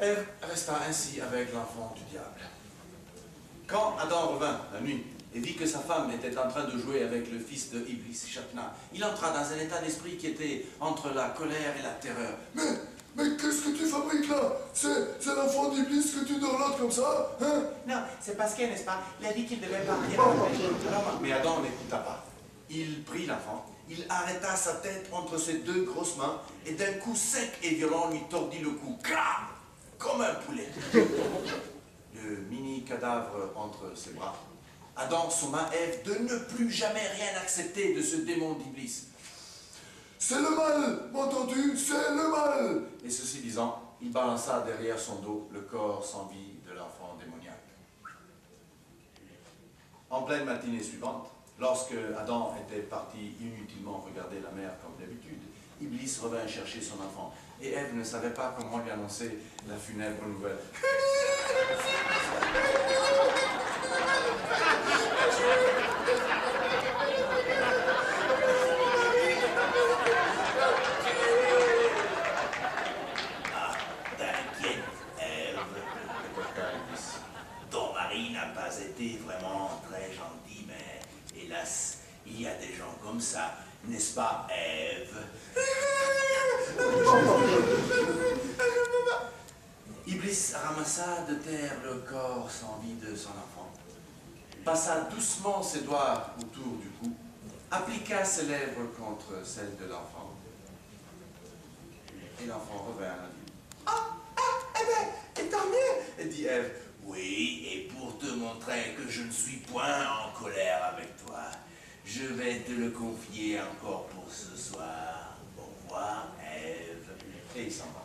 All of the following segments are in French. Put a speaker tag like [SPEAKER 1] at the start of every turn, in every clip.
[SPEAKER 1] Ève resta ainsi avec l'enfant du diable. Quand Adam revint la nuit et vit que sa femme était en train de jouer avec le fils de Iblis, Shatna, il entra dans un état d'esprit qui était entre la colère et la terreur.
[SPEAKER 2] Mais qu'est-ce que tu fabriques là? C'est l'enfant d'Iblis que tu dorlotes comme ça, hein?
[SPEAKER 1] Non, c'est parce que, n'est-ce pas, il a dit qu'il devait partir. Mais Adam n'écouta pas. Il prit l'enfant, il arrêta sa tête entre ses deux grosses mains et d'un coup sec et violent lui tordit le cou. Cram! Comme un poulet. Le mini-cadavre entre ses bras. Adam somma Ève de ne plus jamais rien accepter de ce démon d'Iblis.
[SPEAKER 2] C'est le mal, m'entends-tu? C'est le mal!
[SPEAKER 1] Et ceci disant, il balança derrière son dos le corps sans vie de l'enfant démoniaque. En pleine matinée suivante, lorsque Adam était parti inutilement regarder la mer comme d'habitude, Iblis revint chercher son enfant. Et Ève ne savait pas comment lui annoncer la funèbre nouvelle.
[SPEAKER 3] Ah, t'inquiète, Ève. Ton mari n'a pas été vraiment très gentil, mais hélas, il y a des gens comme ça, n'est-ce pas, Ève?
[SPEAKER 1] Iblis ramassa de terre le corps sans vie de son enfant, passa doucement ses doigts autour du cou, appliqua ses lèvres contre celles de l'enfant, et l'enfant revint à la vie. Eh bien, tant mieux, dit Ève.
[SPEAKER 3] Oui, et pour te montrer que je ne suis point en colère avec toi, je vais te le confier encore pour ce soir. Au revoir, Ève.
[SPEAKER 1] Et il s'en va.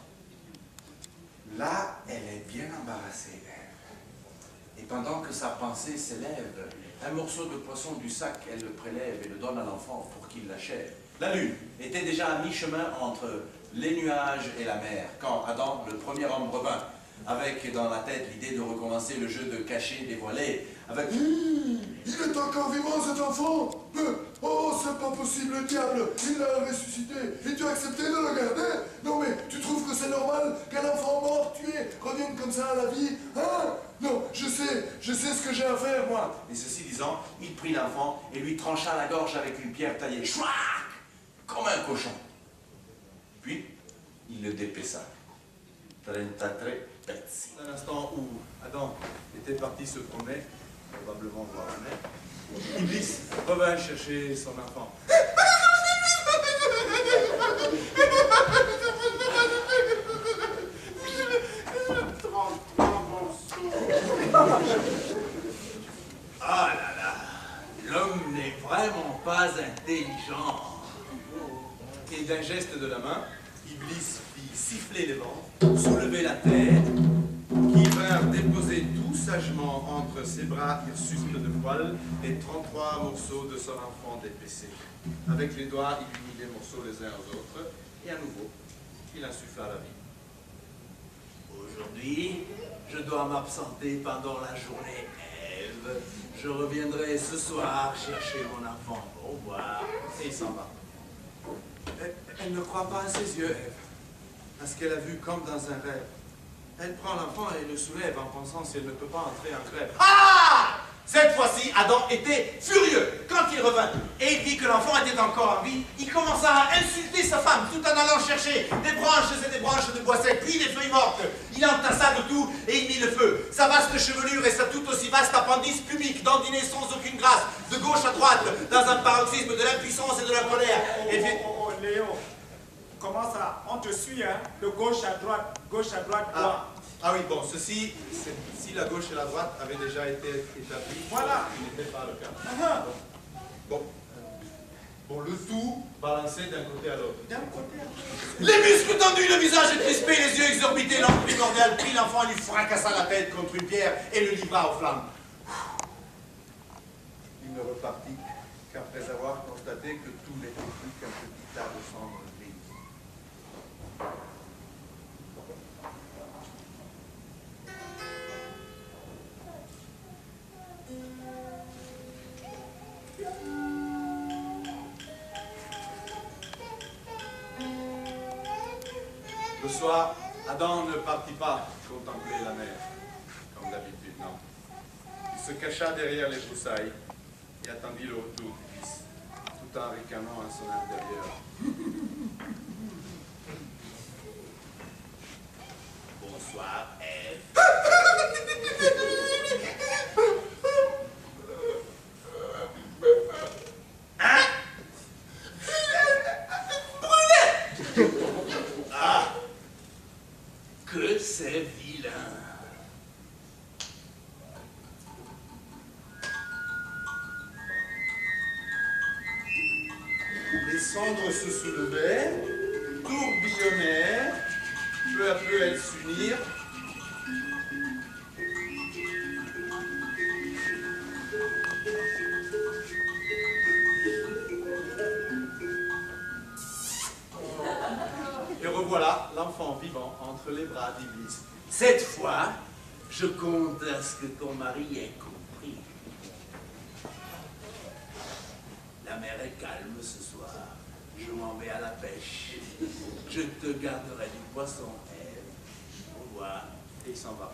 [SPEAKER 1] Là, elle est bien embarrassée, Ève. Et pendant que sa pensée s'élève, un morceau de poisson du sac, elle le prélève et le donne à l'enfant pour qu'il l'achève. La lune était déjà à mi-chemin entre les nuages et la mer, quand Adam, le premier homme, revint, avec dans la tête l'idée de recommencer le jeu de cacher dévoilé, avec...
[SPEAKER 2] Il est encore vivant, cet enfant? Mais, oh, c'est pas possible, le diable! Il l'a ressuscité, et tu as accepté de le garder? Non, mais tu trouves que c'est normal qu'un enfant mort, tué, revienne comme ça à la vie? Hein? Non, je sais ce que j'ai à faire, moi!
[SPEAKER 1] Et ceci disant, il prit l'enfant et lui trancha la gorge avec une pierre taillée, chouac, comme un cochon. Puis, il le dépeça. 33 pezzi. À l'instant où Adam était parti se promener, probablement voir la mer, Iblis revint chercher son enfant.
[SPEAKER 3] Ah là là, l'homme n'est vraiment pas intelligent.
[SPEAKER 1] Et d'un geste de la main, Iblis fit siffler les vents, soulever la terre, qui vinrent déposer tout sagement entre ses bras hirsutes de poils les 33 morceaux de son enfant dépecé. Avec les doigts, il unit les morceaux les uns aux autres, et à nouveau, il insuffla la vie.
[SPEAKER 3] Aujourd'hui, je dois m'absenter pendant la journée, Ève. Je reviendrai ce soir chercher mon enfant. Au revoir.
[SPEAKER 1] Et il s'en va. Elle ne croit pas à ses yeux, Ève, à ce qu'elle a vu comme dans un rêve. Elle prend l'enfant et le soulève en pensant si elle ne peut pas entrer en crève.
[SPEAKER 3] Ah! Cette fois-ci, Adam était furieux. Quand il revint et il vit que l'enfant était encore en vie, il commença à insulter sa femme tout en allant chercher des branches et des branches de bois sec, puis des feuilles mortes. Il entassa de tout et il mit le feu. Sa vaste chevelure et sa tout aussi vaste appendice pubique dandiné sans aucune grâce, de gauche à droite, dans un paroxysme de l'impuissance et de la colère. Et puis...
[SPEAKER 4] Oh, Léo, comment ça? On te suit, hein? De gauche à droite, quoi?
[SPEAKER 1] Ah oui, bon, ceci, si la gauche et la droite avaient déjà été établies,
[SPEAKER 4] Voilà.
[SPEAKER 1] ce qui n'était pas le cas. Bon, le tout balancé d'un côté à l'autre.
[SPEAKER 3] Les muscles tendus, le visage crispé, les yeux exorbités, l'homme primordial prit l'enfant et lui fracassa la tête contre une pierre et le livra aux flammes.
[SPEAKER 1] Il ne repartit qu'après avoir constaté que tout n'était plus qu'un petit tas de cendres grises. Le soir,
[SPEAKER 3] Adam ne partit pas contempler la mer, comme d'habitude, non. Il se cacha derrière les broussailles et attendit le retour du fils, tout en ricanant à son intérieur. Bonsoir, Ève. Hein? Brûlé! Ah! Que c'est vilain! Les cendres se soulevaient, tourbillonnèrent, peu à peu elles s'unirent. Et revoilà l'enfant vivant entre les bras d'Iblis. Cette fois, je compte à ce que ton mari ait compris. La mer est calme ce soir. Je m'en vais à la pêche. Je te garderai du poisson, Ève. Au revoir. Et il s'en va.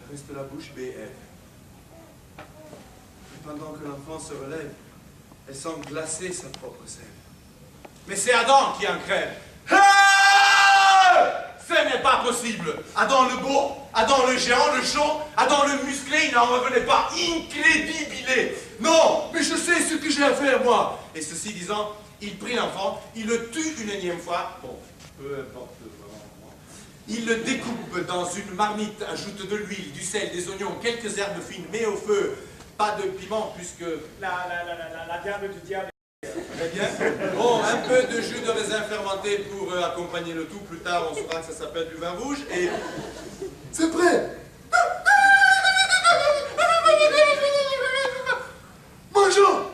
[SPEAKER 3] Reste la bouche bée, Ève. Et pendant que l'enfant se relève, elle semble glacer sa propre sève. Mais c'est Adam qui en crève. Ah! Ce n'est pas possible. Adam le beau, Adam le géant, le chaud, Adam le musclé, il n'en revenait pas. Incrédibilé. Non, mais je sais ce que j'ai à faire, moi. Et ceci disant, il prit l'enfant, il le tue une énième fois. Bon, peu importe vraiment. Il le découpe dans une marmite, ajoute de l'huile, du sel, des oignons, quelques herbes fines, met au feu. Pas de piment, puisque...
[SPEAKER 4] La viande du diable.
[SPEAKER 3] Très bien. Bon, un peu de jus de raisin fermenté pour accompagner le tout. Plus tard, on saura que ça s'appelle du vin rouge. Et...
[SPEAKER 2] C'est prêt. Mangeons.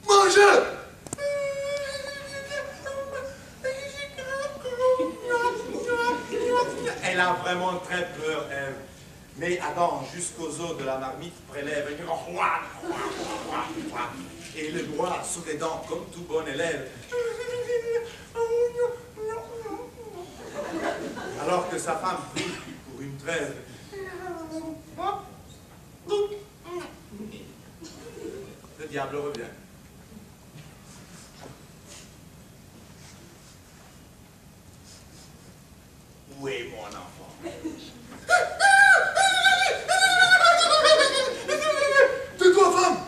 [SPEAKER 2] Mangez.
[SPEAKER 3] Elle a vraiment très peur, Ève. Mais Adam, jusqu'aux os de la marmite, prélève une et le broie sous les dents comme tout bon élève. Alors que sa femme prie pour une trêve. Le diable revient. Où est mon enfant?
[SPEAKER 2] Tais-toi, femme.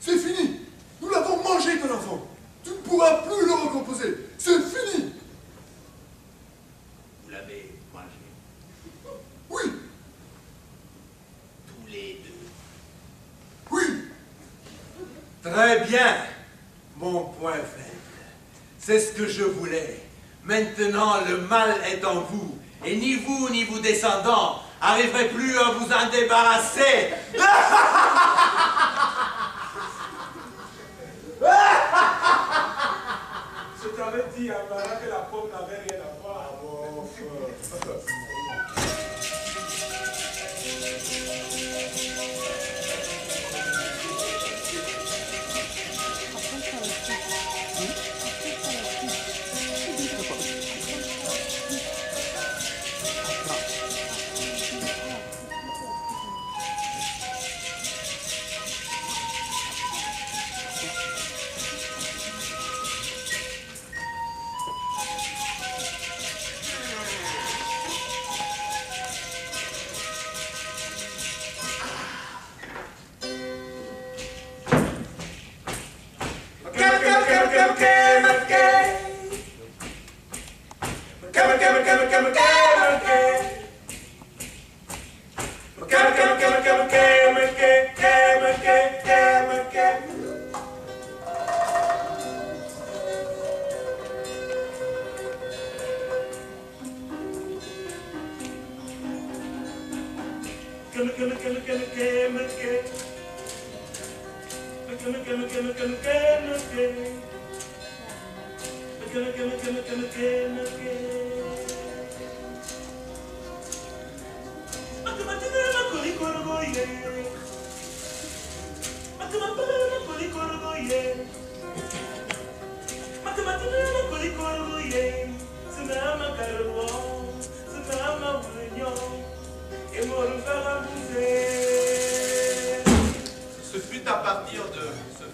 [SPEAKER 2] C'est fini. Nous l'avons mangé, ton enfant. Tu ne pourras plus le recomposer. C'est fini.
[SPEAKER 3] Vous l'avez mangé?
[SPEAKER 2] Oui.
[SPEAKER 3] Tous les deux?
[SPEAKER 2] Oui.
[SPEAKER 3] Très bien, mon point faible. C'est ce que je voulais. Maintenant, le mal est en vous. Et ni vous, ni vos descendants n'arriverez plus à vous en débarrasser.
[SPEAKER 4] Je t'avais dit, Amara, que la pomme n'avait rien à voir.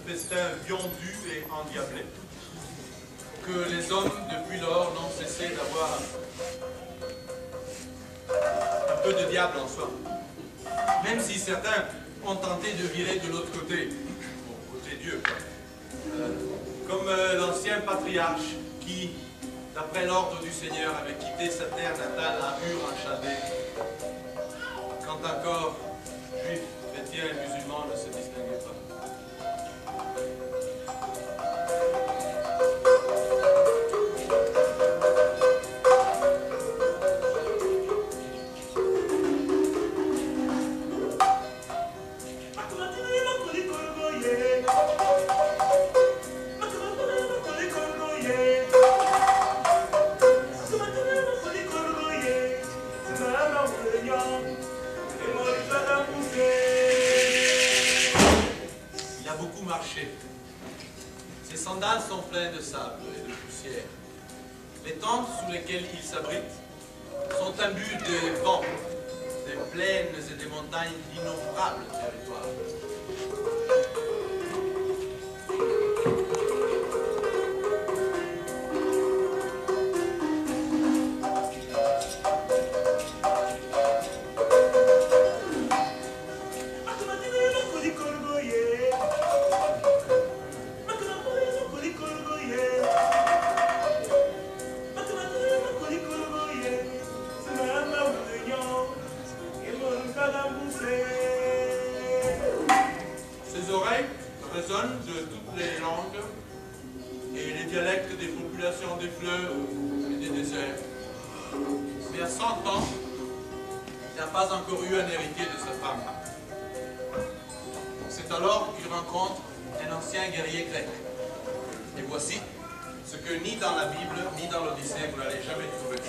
[SPEAKER 5] festin viondu et endiablé, que les hommes depuis lors n'ont cessé d'avoir un peu de diable en soi. Même si certains ont tenté de virer de l'autre côté, bon, côté Dieu, quoi. Comme l'ancien patriarche qui, d'après l'ordre du Seigneur, avait quitté sa terre natale à Ur en Chaldée, quand encore juifs, chrétiens et musulmans ne se distinguaient pas. Il a beaucoup marché. Ses sandales sont pleines de sable et de poussière. Les tentes sous lesquelles il s'abrite sont imbues des vents, des plaines et des montagnes d'innombrables territoires. Ses oreilles résonnent de toutes les langues et les dialectes des populations des fleuves et des déserts. Mais à 100 ans, il n'a pas encore eu un héritier de sa femme. C'est alors qu'il rencontre un ancien guerrier grec. Et voici ce que ni dans la Bible, ni dans l'Odyssée, vous n'allez jamais trouver.